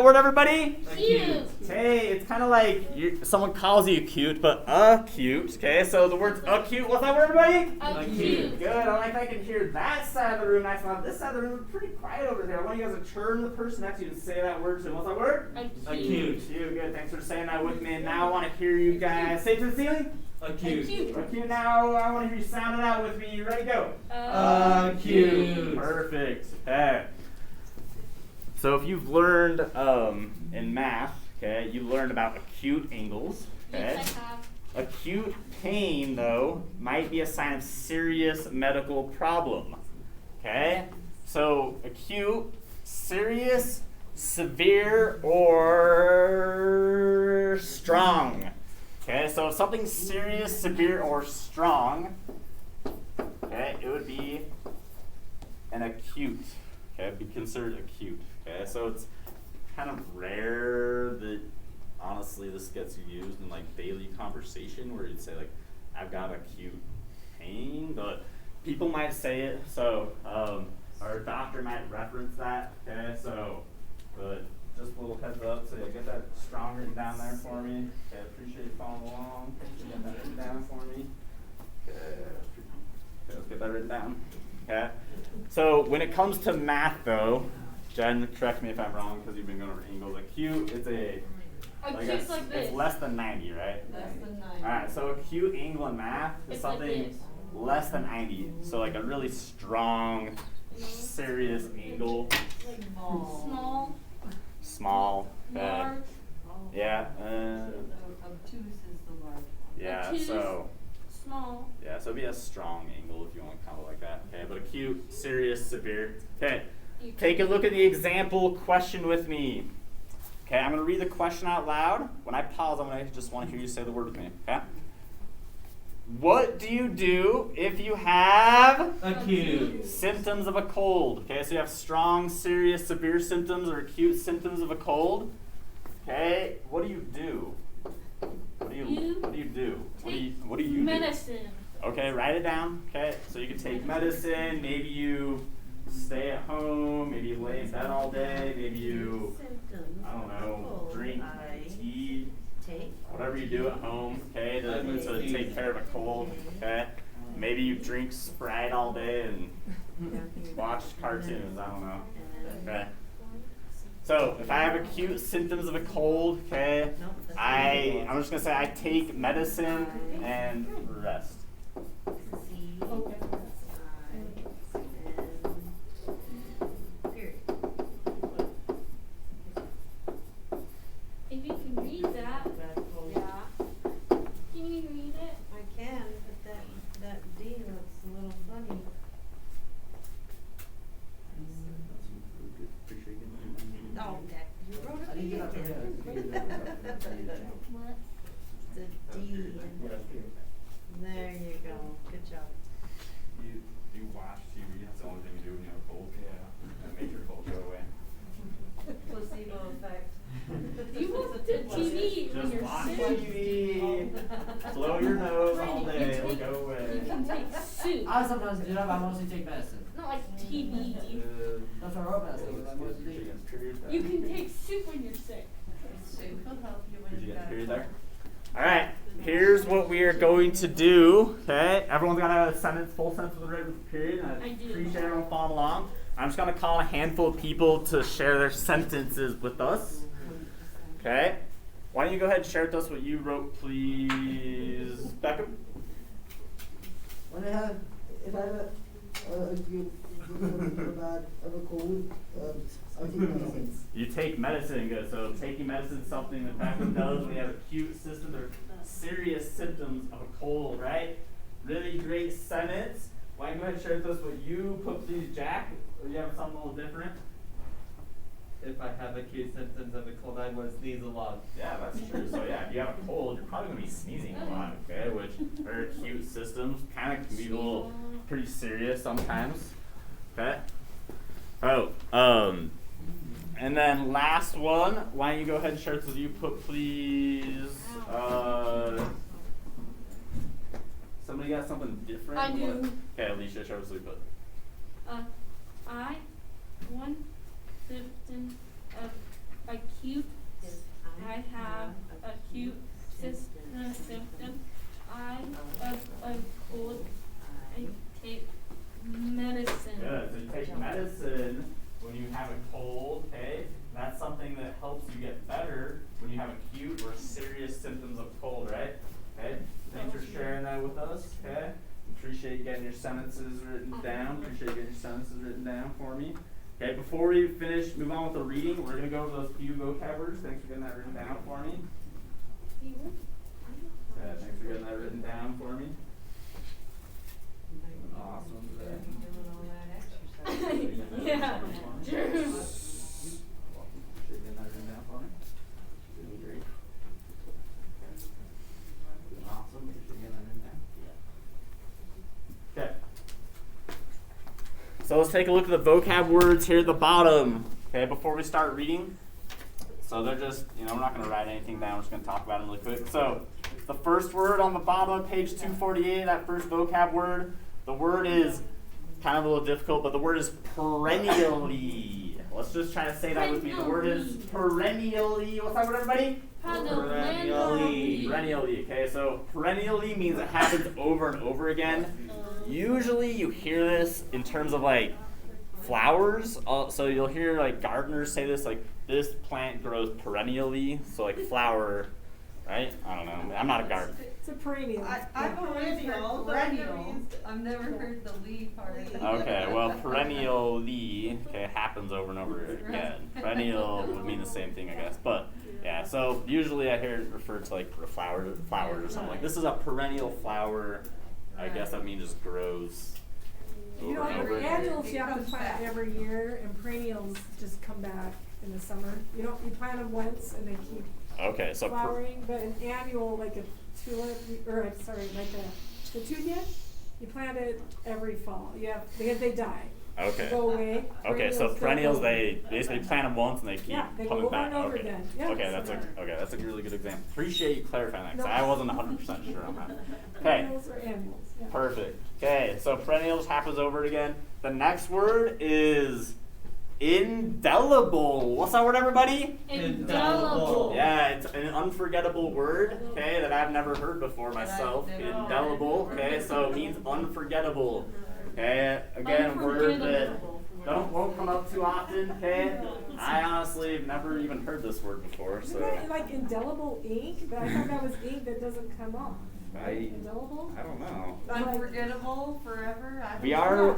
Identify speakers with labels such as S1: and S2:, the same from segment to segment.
S1: Word, everybody?
S2: Cute.
S1: Hey, it's kind of like someone calls you cute, but acute. Okay, so the word's acute. What's that word, everybody?
S2: Acute.
S1: Good. I like I can hear that side of the room nice and loud. This side of the room is pretty quiet over there. I want you guys to turn to the person next to you and say that word to them. What's that word?
S2: Acute.
S1: Acute. Good. Thanks for saying that with me. And now I want to hear you guys say it to the ceiling.
S2: Acute.
S1: Acute. Now I want to hear you sound it out with me. You ready? Go.
S2: Acute.
S1: Perfect. Okay. So if you've learned in math, okay, you learned about acute angles. Okay.
S2: Yes, I have.
S1: Acute pain, though, might be a sign of serious medical problem. Okay? So acute, serious, severe, or strong. Okay, so if something's serious, severe, or strong, okay, it would be an acute. Okay, it'd be considered acute. Okay, so it's kind of rare that honestly this gets used in like daily conversation where you'd say like, I've got acute pain, but people might say it, so our doctor might reference that. Okay, so but just a little heads up, so you get that strong written down there for me. Okay, appreciate you following along. Get that written down for me. Okay, let's get that written down. Okay, so when it comes to math though, Jen, correct me if I'm wrong because you've been going over angles. Acute is
S2: Acute's like this.
S1: it's less than 90, right?
S3: Less than 90.
S1: Alright, so acute angle in math is
S2: It's like
S1: something
S2: this.
S1: less than 90. So like a really strong, serious angle.
S3: Like small.
S2: Small.
S1: Small. Okay.
S2: Large.
S1: Yeah.
S3: Obtuse is the large one.
S1: Yeah,
S2: Obtuse.
S1: so
S2: Small.
S1: yeah, so it'd be a strong angle if you want to count it like that. Okay, but acute, serious, severe. Okay. Take a look at the example question with me. Okay, I'm going to read the question out loud. When I pause, I'm going to just want to hear you say the word with me. Okay? What do you do if you have
S2: Acute.
S1: symptoms of a cold? Okay, so you have strong, serious, severe symptoms or acute symptoms of a cold. Okay, what do you do? What do you do? What do you do?
S2: Medicine.
S1: Okay, write it down. Okay, so you can take medicine. Maybe you stay at home. Maybe you lay in bed all day. Maybe you, I don't know, drink tea. Whatever you do at home, okay, to take care of a cold. Okay, maybe you drink Sprite all day and watch cartoons. I don't know. Okay. So if I have acute symptoms of a cold, okay, I'm just gonna say I take medicine and rest.
S2: If you can read that. Yeah. Can you read it?
S3: I can, but that D looks a little funny. Oh, that, you wrote it again.
S2: What?
S3: It's a D. There you go. Good job.
S1: You watch TV. That's the only thing you do when you have a cold. Yeah. That makes your cold go away.
S3: Placebo effect.
S2: You watch the TV when
S1: Just
S2: you're
S1: watch
S2: sick.
S1: TV. Blow your nose all day. It'll go
S2: You
S1: away.
S2: can take soup.
S4: I sometimes do that, but I mostly take medicine.
S2: Not like TV.
S4: That's what I wrote medicine, but I mostly take it.
S2: You can take soup when you're sick.
S3: Soup will help you when
S1: Did you
S3: you
S1: get
S3: got
S1: the period
S3: a
S1: there? All right. Here's what we are going to do. Okay. Everyone's got a sentence, full sentence with a written period. And
S2: I do.
S1: appreciate everyone following along. I'm just going to call a handful of people to share their sentences with us. Okay. Why don't you go ahead and share with us what you wrote, please, Beckham?
S5: If I have a acute bad of a cold, I take medicine.
S1: You take medicine, good. So taking medicine is something that Beckham does when you have acute symptoms or serious symptoms of a cold, right? Really great sentence. Why don't you go ahead and share with us what you put, please, Jack? Or you have something a little different?
S6: If I have acute symptoms of a cold, I would sneeze a lot.
S1: Yeah, that's true. So yeah, if you have a cold, you're probably going to be sneezing a lot, okay? Which are acute systems, kind of can be a little pretty serious sometimes, okay? Oh, and then last one, why don't you go ahead and share it with you put, please, somebody got something different?
S2: I do.
S1: Okay, Alicia, share it with you put.
S2: I, one symptom of acute. I have acute symptom. I have a cold. I take medicine.
S1: Good. So you take medicine when you have a cold, okay? That's something that helps you get better when you have acute or serious symptoms of cold, right? Okay? Thanks for sharing that with us, okay? Appreciate you getting your sentences written down. Appreciate you getting your sentences written down for me. Okay, before we move on with the reading, we're going to go over those few vocab words. Thanks for getting that written down for me. Thanks for getting that written down for me. Awesome.
S3: Doing all that exercise.
S2: Yeah.
S1: Appreciate getting that written down for me. Doing great. Awesome. Appreciate getting that written down. Okay. So let's take a look at the vocab words here at the bottom. Okay, before we start reading. So they're just, we're not going to write anything down. We're just going to talk about them really quick. So the first word on the bottom of page 248, that first vocab word, the word is kind of a little difficult, but the word is perennially. Let's just try to say that with me. The word is perennially. What's that word, everybody?
S2: Perennially.
S1: Perennially. Okay, so perennially means it happens over and over again. Usually you hear this in terms of like flowers. So you'll hear like gardeners say this, like this plant grows perennially. So like flower, right? I don't know. I'm not a gardener.
S7: It's a perennial.
S3: I've always heard perennial. I've never heard the leaf part.
S1: Okay, well, perennially, okay, happens over and over again. Perennial would mean the same thing, I guess. But, yeah, so usually I hear it referred to, like, flowers or something. Like, this is a perennial flower. I guess that means just grows
S7: You know,
S1: over and over again.
S7: annuals you have to plant every year, and perennials just come back in the summer. You plant them once, and they keep
S1: Okay, so
S7: flowering. But an annual, like a tulip, like a petunia, you plant it every fall. Because they die.
S1: okay.
S7: They go away.
S1: Okay, so
S7: Perennials
S1: perennials,
S7: don't go
S1: they
S7: away.
S1: basically plant them once and they keep
S7: Yeah, they go
S1: coming
S7: over
S1: back.
S7: and over
S1: Okay.
S7: again. Yeah,
S1: Okay, that's a really good example. Appreciate you clarifying that because I wasn't 100% sure on that. Okay.
S7: Perennials or annuals. Yeah.
S1: Perfect. Okay, so perennials happens over it again. The next word is indelible. What's that word, everybody?
S2: Indelible.
S1: Yeah, it's an unforgettable word, okay, that I've never heard before myself.
S3: I've never
S1: Indelible, okay, so it means unforgettable. Okay, again, a word that won't come up too often, okay? I honestly have never even heard this word before,
S7: Isn't
S1: so.
S7: that like indelible ink? But I thought that was ink that doesn't come off. Indelible?
S1: I don't know.
S3: Unforgettable forever. I don't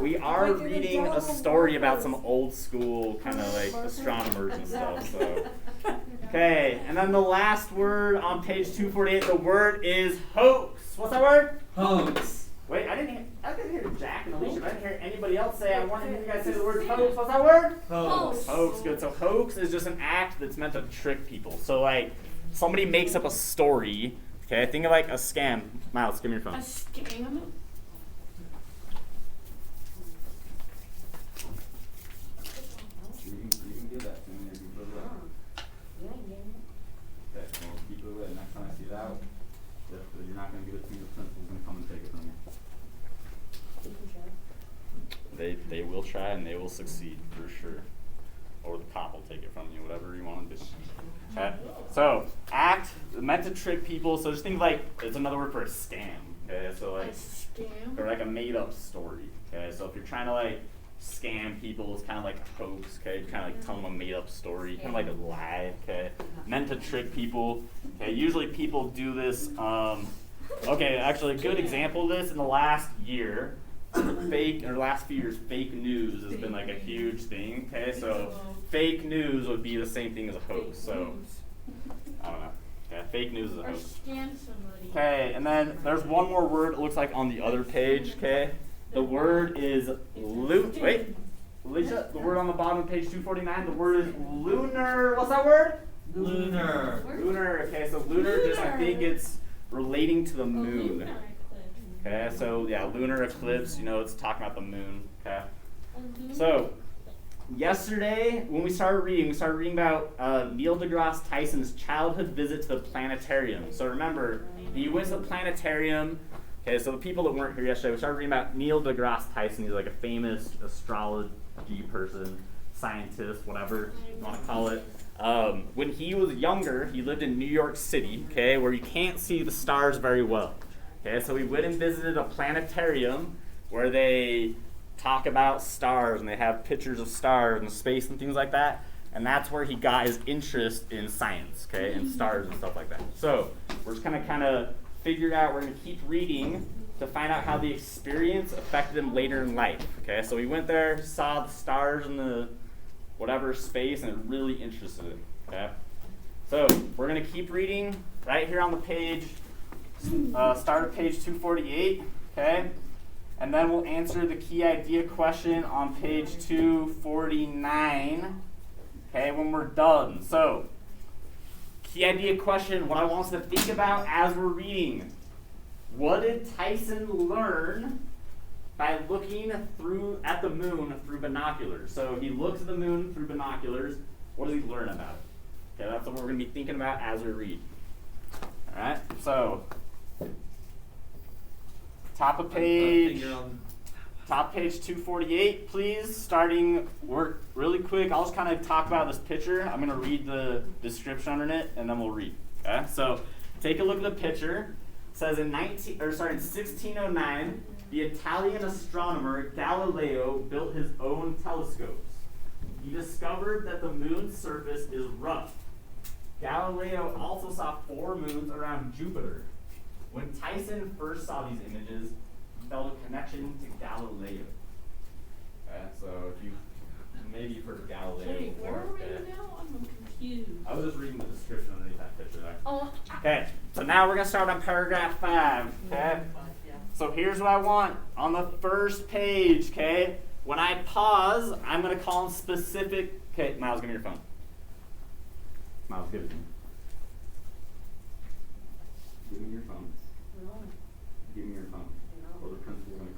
S1: We
S3: know.
S1: are
S7: Like an
S1: reading a
S7: indelible
S1: story about some
S7: markers.
S1: old school kind of like
S7: Markers.
S1: astronomers and stuff. So, okay, and then the last word on page 248, the word is hoax. What's that word?
S6: Hoax.
S1: Wait, I didn't hear Jack and Alicia. But I didn't hear anybody else say. I wanted you guys to say the word hoax. What's that word?
S6: Hoax.
S1: Hoax. Good. So hoax is just an act that's meant to trick people. So like somebody makes up a story. Okay, think of like a scam. Miles, give me your phone.
S2: A scam?
S1: You can give that to me. You can put it up. Okay, well, keep it away. Next time I see it out, if you're not going to give it to me, the principal's going to come and take it from you. They will try and they will succeed for sure. Or the cop will take it from you, whatever you want to do. Okay, so act meant to trick people. So just think like it's another word for a scam. Okay, so like
S2: Scam?
S1: or like a made-up story. Okay, so if you're trying to like scam people, it's kind of like a hoax. Okay, kind of like tell them a made-up story, kind of like a lie. Okay, meant to trick people. Okay, usually people do this. Okay, actually, a good example of this in the last year. Last few years, fake news has been like a huge thing. Okay, so fake news would be the same thing as a hoax. So I don't know. Yeah, fake news is a
S2: Or
S1: hoax.
S2: scam somebody.
S1: Okay, and then there's one more word. It looks like on the other page. Okay, the word is Wait, Alicia, the word on the bottom of page 249. The word is lunar. What's that word?
S6: Lunar.
S1: Lunar. Okay, so lunar. Just I think it's relating to the
S2: A
S1: moon.
S2: lunar eclipse.
S1: Okay, so yeah, lunar eclipse, it's talking about the moon. Okay.
S2: A lunar
S1: So yesterday when we started reading about Neil deGrasse Tyson's childhood visit to the planetarium. So remember, he went to the planetarium. Okay, so the people that weren't here yesterday, we started reading about Neil deGrasse Tyson. He's like a famous astrology person, scientist, whatever you want to call it. When he was younger, he lived in New York City, okay, where you can't see the stars very well. Okay, so he went and visited a planetarium where they talk about stars and they have pictures of stars and space and things like that. And that's where he got his interest in science, okay, and stars and stuff like that. So we're just gonna kind of figure out, we're gonna keep reading to find out how the experience affected him later in life, okay? So he went there, saw the stars in the whatever space, and it really interested him, okay? So we're gonna keep reading right here on the page, start at page 248, okay? And then we'll answer the key idea question on page 249, okay, when we're done. So, key idea question, what I want us to think about as we're reading. What did Tyson learn by looking at the moon through binoculars? So he looks at the moon through binoculars. What does he learn about it? Okay, that's what we're going to be thinking about as we read. All right, so top page 248, please. Starting work really quick. I'll just kind of talk about this picture. I'm going to read the description under it, and then we'll read. Okay, so take a look at the picture. It says in 1609, the Italian astronomer Galileo built his own telescopes. He discovered that the moon's surface is rough. Galileo also saw 4 moons around Jupiter. When Tyson first saw these images, he felt a connection to Galileo. Okay, so if you maybe you've heard of Galileo
S2: Wait,
S1: before.
S2: where are we now? I'm confused.
S1: I was just reading the description underneath that picture there.
S2: Oh,
S1: Okay, so now we're going to start on paragraph 5, okay? So here's what I want on the first page, okay? When I pause, I'm going to call them specific. Okay, Miles, give me your phone. Miles, give it to me. Give me your phone. Give me your phone. Or the principal's going to